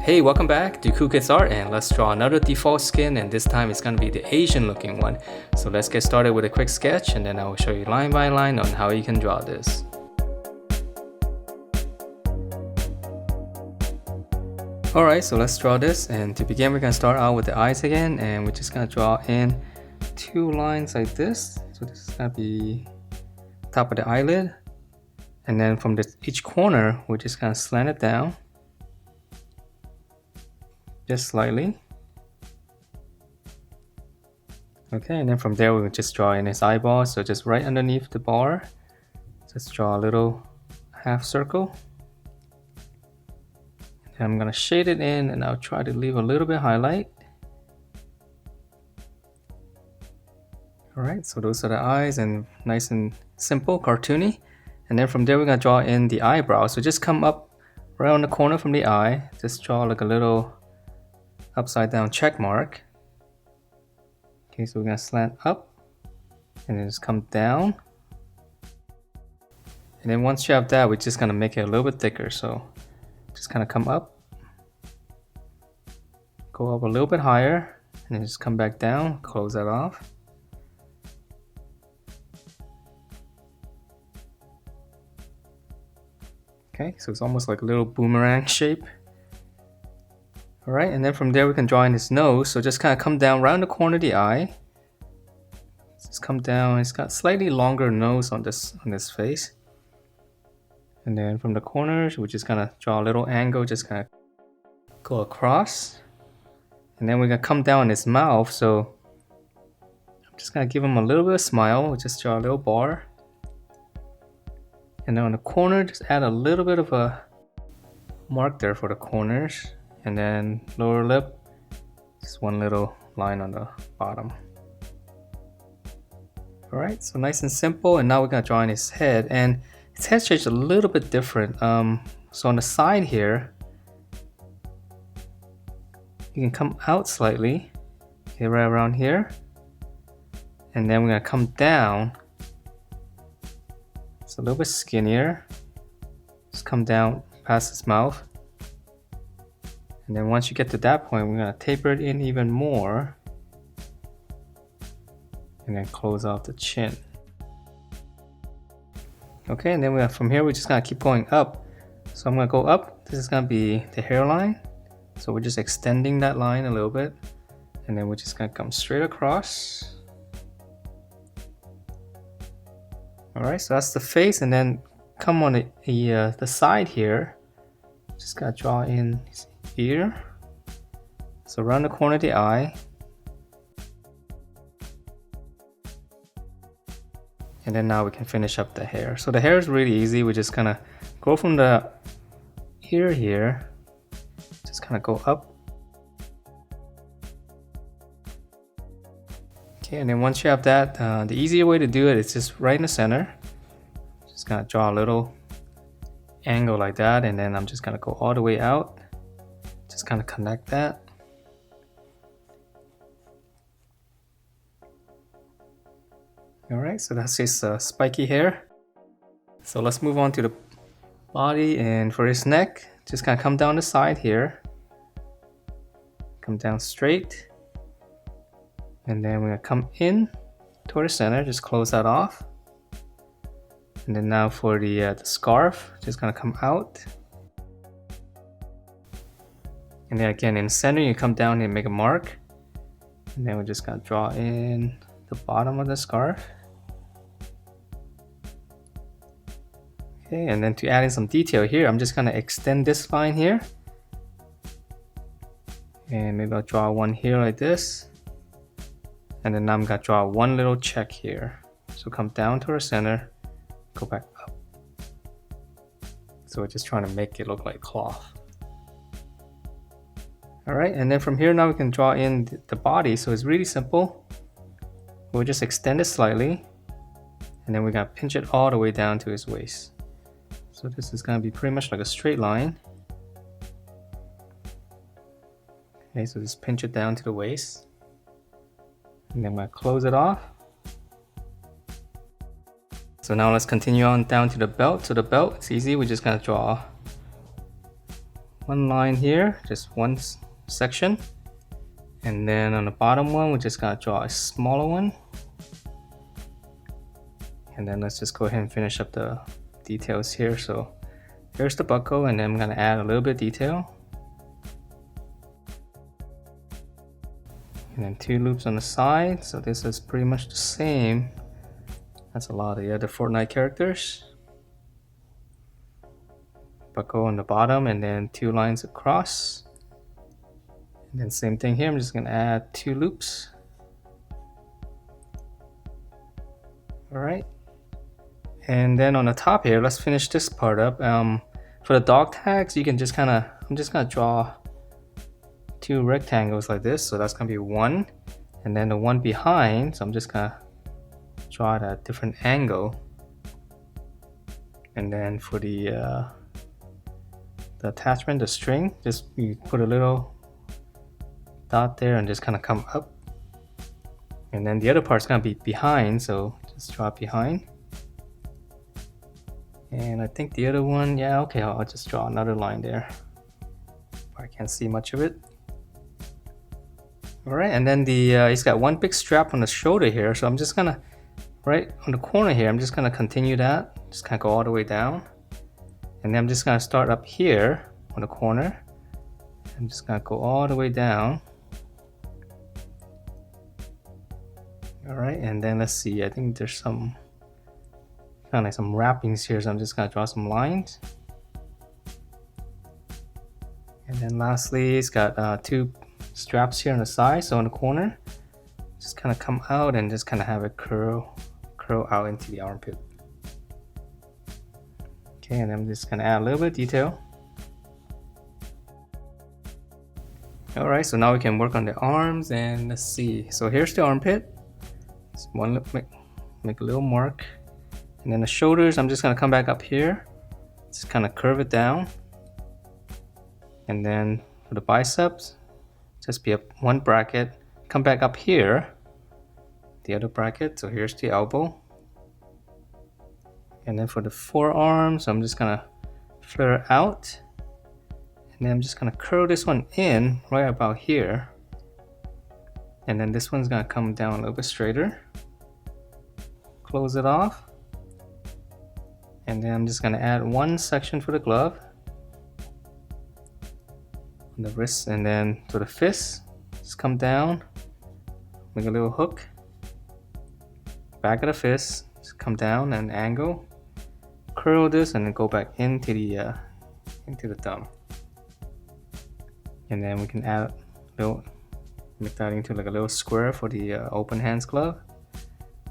Hey, welcome back to Cool Kids Art, and let's draw another default skin, and this time it's going to be the Asian looking one. So let's get started with a quick sketch, and then I will show you line by line on how you can draw this. Alright, so let's draw this, and to begin we're going to start out with the eyes again, and we're just going to draw in two lines like this. So this is going to be top of the eyelid, and then from each corner we're just going to slant it down just slightly. Okay, and then from there we will just draw in his eyeball, so just right underneath the bar just draw a little half circle. And I'm gonna shade it in, and I'll try to leave a little bit highlight. Alright, so those are the eyes, and nice and simple, cartoony. And then from there we're gonna draw in the eyebrow, so just come up right on the corner from the eye, just draw like a little upside down check mark. Okay, so we're gonna slant up and then just come down, and then once you have that, we're just gonna make it a little bit thicker. So just kind of come up, go up a little bit higher, and then just come back down, close that off. Okay, so it's almost like a little boomerang shape. Alright, and then from there we can draw in his nose, so just kind of come down around the corner of the eye. Just come down, it's got slightly longer nose on this face. And then from the corners, we're just gonna draw a little angle, just kind of go across. And then we're gonna come down his mouth, so I'm just gonna give him a little bit of smile, we'll just draw a little bar. And then on the corner, just add a little bit of a mark there for the corners. And then lower lip, just one little line on the bottom. Alright, so nice and simple, and now we're gonna draw in his head, and his head shape's a little bit different. So on the side here, you can come out slightly, okay, right around here, and then we're gonna come down. It's a little bit skinnier. Just come down past his mouth. And then once you get to that point, we're gonna taper it in even more. And then close off the chin. Okay, and then from here, we're just gonna keep going up. So I'm gonna go up. This is gonna be the hairline. So we're just extending that line a little bit. And then we're just gonna come straight across. Alright, so that's the face, and then come on the side here. Just gotta draw in his ear. So around the corner of the eye. And then now we can finish up the hair. So the hair is really easy. We just kind of go from the ear here, just kind of go up. Okay, and then once you have that, the easier way to do it is just right in the center. Just kind of draw a little angle like that, and then I'm just gonna go all the way out. Just kind of connect that. Alright, so that's his spiky hair. So let's move on to the body, and for his neck, just kind of come down the side here. Come down straight. And then we're gonna come in toward the center, just close that off. And then now for the scarf, just gonna come out. And then again in the center, you come down and make a mark. And then we're just gonna draw in the bottom of the scarf. Okay, and then to add in some detail here, I'm just gonna extend this line here. And maybe I'll draw one here like this. And then now I'm gonna draw one little check here. So come down to our center, go back up. So we're just trying to make it look like cloth. Alright, and then from here now we can draw in the body. So it's really simple. We'll just extend it slightly, and then we're gonna pinch it all the way down to his waist. So this is gonna be pretty much like a straight line. Okay, so just pinch it down to the waist. And then I'm gonna close it off. So now let's continue on down to the belt. So the belt, it's easy. We're just gonna draw one line here, just one section. And then on the bottom one, we're just gonna draw a smaller one. And then let's just go ahead and finish up the details here. So here's the buckle, and then I'm gonna add a little bit of detail. And then 2 loops on the side. So this is pretty much the same as a lot of the other Fortnite characters. Buckle on the bottom, and then 2 lines across. And then same thing here, I'm just gonna add 2 loops. Alright. And then on the top here, let's finish this part up. For the dog tags, you can just I'm just gonna draw 2 rectangles like this. So that's gonna be 1, and then the one behind, so I'm just gonna draw it at a different angle. And then for the attachment, the string, just you put a little dot there and just kind of come up. And then the other part's gonna be behind, so just draw it behind. And I think the other one, yeah, okay, I'll just draw another line there. I can't see much of it. Alright, and then he's got one big strap on the shoulder here, so I'm just gonna, right on the corner here, I'm just gonna continue that, just kind of go all the way down. And then I'm just gonna start up here on the corner. I'm just gonna go all the way down. Alright, and then let's see, I think there's some kind of like some wrappings here, so I'm just gonna draw some lines. And then lastly, it's got 2 straps here on the side, so on the corner, just kind of come out and just kind of have it curl out into the armpit. Okay, and I'm just gonna add a little bit of detail. Alright, so now we can work on the arms, and let's see. So here's the armpit. Just make a little mark. And then the shoulders, I'm just gonna come back up here. Just kind of curve it down. And then for the biceps, just be up 1 bracket. Come back up here, the other bracket. So here's the elbow. And then for the forearms, I'm just gonna flare it out. And then I'm just gonna curl this one in right about here. And then this one's gonna come down a little bit straighter. Close it off. And then I'm just gonna add 1 section for the glove. On the wrist, and then to the fist, just come down, make a little hook. Back of the fist, just come down and angle. Curl this and then go back into the thumb. And then we can add make that into like a little square for the open hands glove.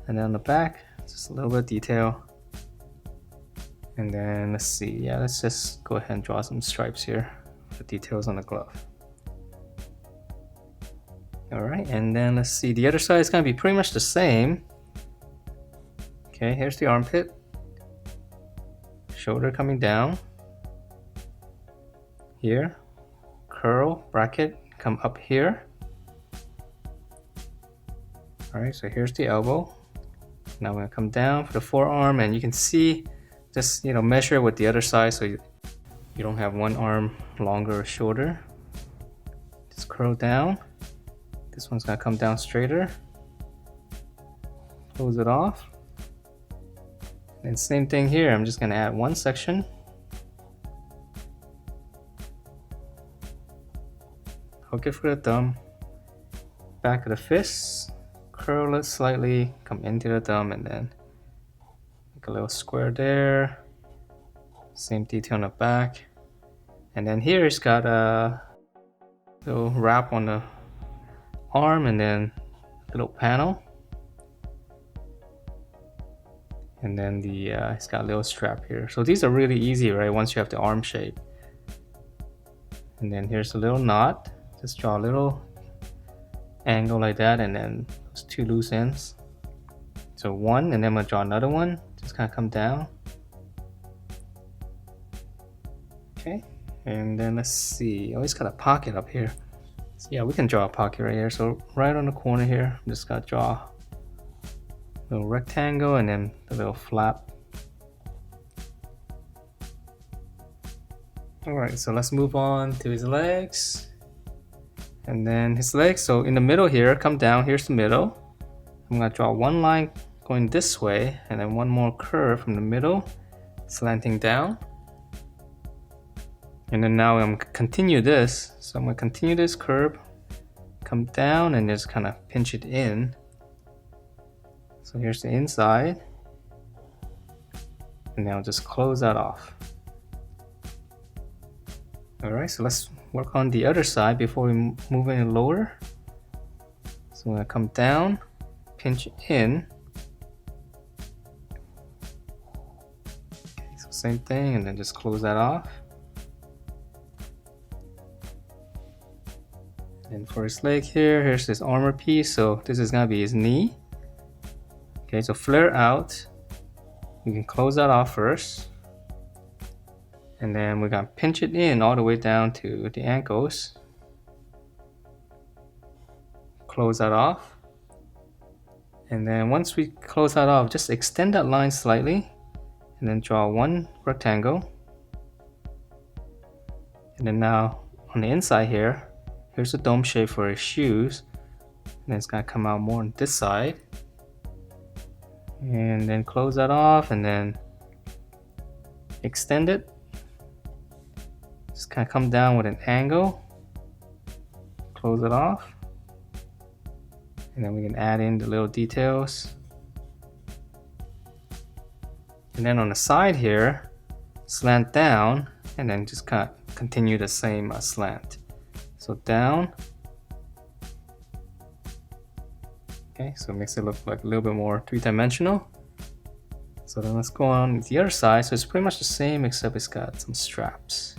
And then on the back, just a little bit of detail. And then let's see, yeah, let's just go ahead and draw some stripes here for details on the glove. Alright, and then let's see, the other side is gonna be pretty much the same. Okay, here's the armpit. Shoulder coming down. Here. Curl, bracket, come up here. Alright, so here's the elbow. Now I'm gonna come down for the forearm, and you can see, just measure with the other side so you don't have one arm longer or shorter. Just curl down. This one's gonna come down straighter. Close it off. And same thing here, I'm just gonna add 1 section. Hook it for the thumb. Back of the fist. Curl it slightly, come into the thumb, and then make a little square there. Same detail on the back. And then here it's got a little wrap on the arm, and then a little panel. And then it's got a little strap here. So these are really easy, right? Once you have the arm shape. And then here's a little knot. Just draw a little angle like that, and then those 2 loose ends. So 1, and then I'm gonna draw another one. Just kind of come down. Okay, and then let's see. Oh, it's got a pocket up here. So yeah, we can draw a pocket right here. So right on the corner here, I'm just gonna draw a little rectangle and then a little flap. Alright, so let's move on to his legs. And then his legs, so in the middle here, come down, here's the middle. I'm gonna draw one line going this way, and then one more curve from the middle, slanting down. And then now I'm gonna continue this. So I'm gonna continue this curve, come down and just kind of pinch it in. So here's the inside. And now just close that off. Alright, so let's work on the other side before we move any lower. So I'm gonna come down, pinch in. Okay, so same thing, and then just close that off. And for his leg here, here's this armor piece, so this is gonna be his knee. Okay, so flare out. We can close that off first. And then we're gonna pinch it in all the way down to the ankles. Close that off. And then once we close that off, just extend that line slightly. And then draw one rectangle. And then now on the inside here, here's a dome shape for his shoes. And it's gonna come out more on this side. And then close that off and then extend it. Just kind of come down with an angle. Close it off. And then we can add in the little details. And then on the side here, slant down and then just kind of continue the same slant. So down. Okay, so it makes it look like a little bit more three-dimensional. So then let's go on the other side. So it's pretty much the same except it's got some straps.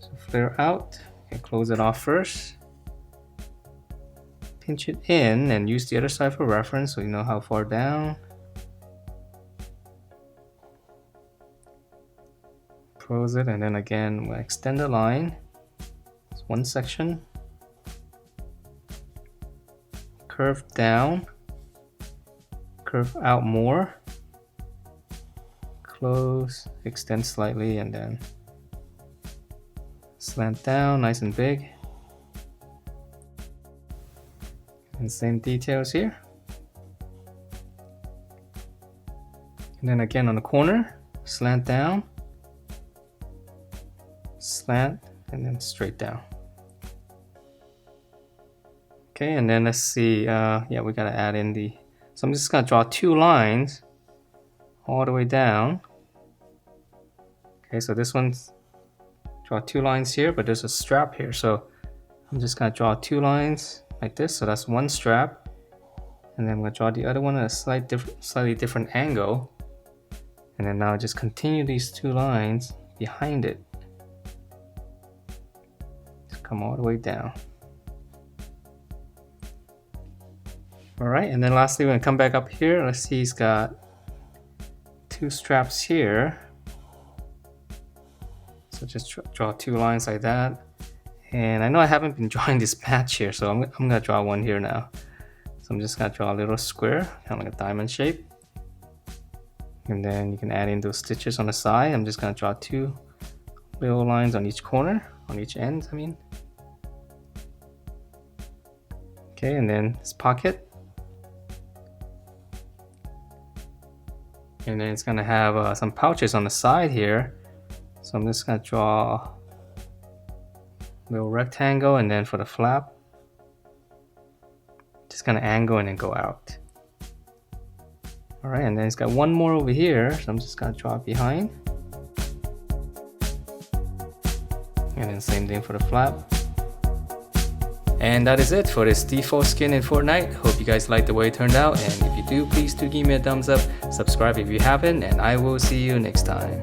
So flare out and close it off first. Pinch it in and use the other side for reference so you know how far down. Close it and then again we'll extend the line. It's one section. Curve down, curve out more, close, extend slightly, and then slant down, nice and big. And same details here. And then again on the corner, slant down, slant, and then straight down. Okay, and then let's see, yeah, we gotta add in the, so I'm just gonna draw two lines all the way down. Okay, so this one's, draw two lines here, but there's a strap here, so I'm just gonna draw two lines like this, so that's one strap. And then I'm gonna draw the other one at a slightly different angle. And then now just continue these two lines behind it. Just come all the way down. Alright, and then lastly, we're gonna come back up here. Let's see, he's got two straps here. So just draw two lines like that. And I know I haven't been drawing this patch here, so I'm gonna draw one here now. So I'm just gonna draw a little square, kind of like a diamond shape. And then you can add in those stitches on the side. I'm just gonna draw two little lines on each corner, on each end, I mean. Okay, and then this pocket. And then it's gonna have some pouches on the side here. So I'm just gonna draw a little rectangle, and then for the flap, just gonna angle and then go out. Alright, and then it's got one more over here, so I'm just gonna draw it behind. And then same thing for the flap. And that is it for this default skin in Fortnite. Hope you guys liked the way it turned out, and if you do, please do give me a thumbs up, subscribe if you haven't, and I will see you next time.